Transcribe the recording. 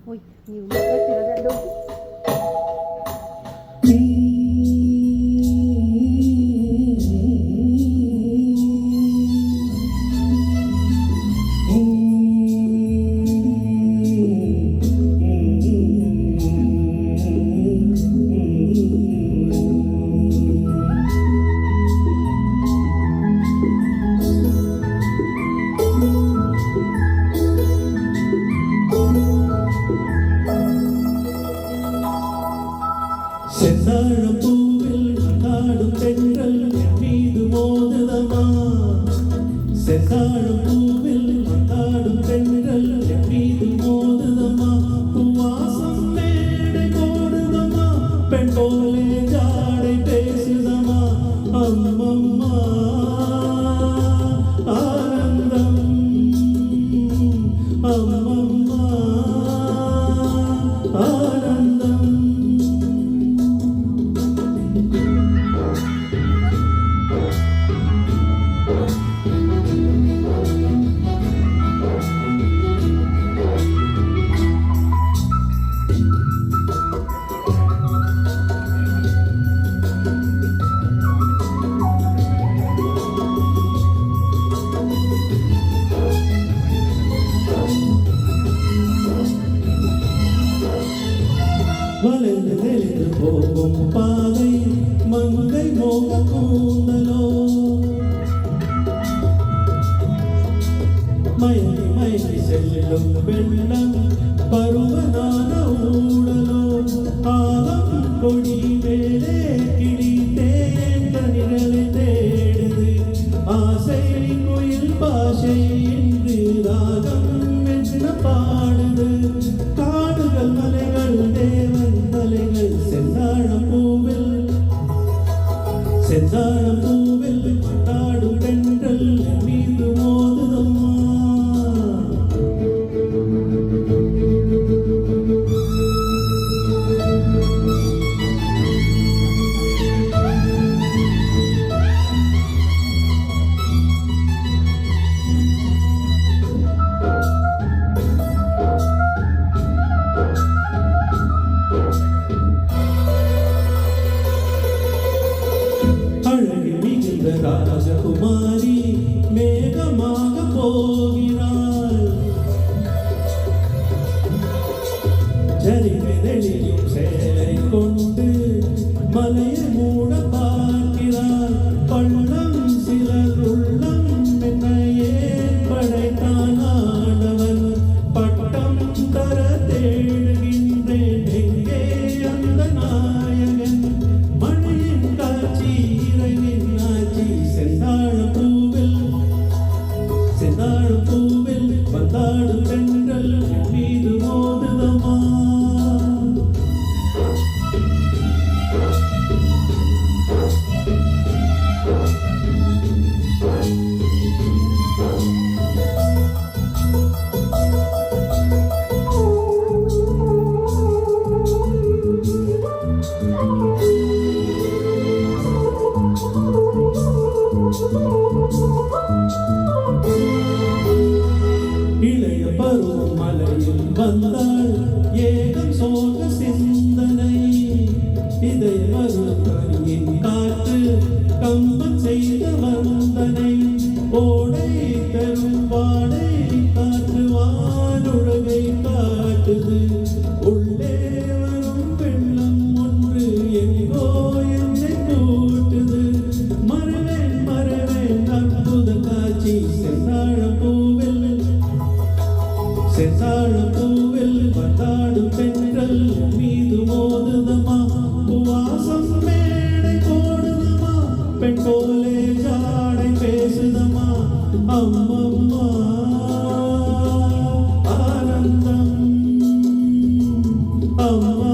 Ui, nhiều nước quá thì nó ra đúng. செந்தாழம்பூவில் நாடும் தென்றல் என் மீது மோதுதமா. செந்தாழம்பூவில் நாடும் தென்றல் என் மீது மோதுதமா. பூவாசம் மேடை போடுதமா, பெண் போலே ஜாடை பேசுதமா. அம்மம்மா ஆனந்தம், அம்மம்மா ஆனந்தம். வளைந்து நெளிந்து போகும் பாதை மங்கை மோக கூந்தலோ. மயங்கி மயங்கி செல்லும் வெள்ளம் பருவனான ஊடலோ. ஆலம் கொடி மேலே கிளி தேண்ட நிழலை தேடுது. ஆசை குயில் பாஷை இன்று ராகம் என்ன பாடுது. காடுகள் மலைகள் தேவன் தலைகள் செந்தாழம்பூவில், செந்தாழம்பூவில் நாடும் தென்றல் என் மீது மோதுதம்மா. அழகில் மிகுந்த ராஜகுமாரி மேகமாக போகிறாள். ஜரிகை நெளியும் சேலை கொண்டு மலையை மூட பார்க்கிறாள். பள்ளம் சிலர் உள்ளம் என்னையே படைத்தான் ஆண்டவன். பட்டம் தர தேடுகின்றேன், எங்கே அந்த நாயகன்? மழையின் காட்சி இறைவின் ஆட்சி. செந்தாழம்பூவில், செந்தாழம்பூவில் வந்தாடும் தென்றல் என் மீது மோதுதமா. இளைய பருவம் மலையில் வந்தாள், ஏகம் சோக சிந்தனை. இதை மறுபடியின் காற்று கம்பன் செய்த வந்தனை. ஓடை தரும் வாடை காற்று வானுலகை காட்டுது. உள்ளே வரும் வெள்ளம் ஒன்று எங்கோ என்னை கூட்டுது. மறவேன் மறவேன் அற்புத காட்சி. செந்தாழம்பூவில், செந்தாழம்பூவில் வந்தாடும் பெண்கள் மீது மோதுதமா. பூவாசம் மேடை போடுதமா, பெண் போலே ஜாடை பேசுதமா. அம்மம்மா ஆனந்தம், அம்மா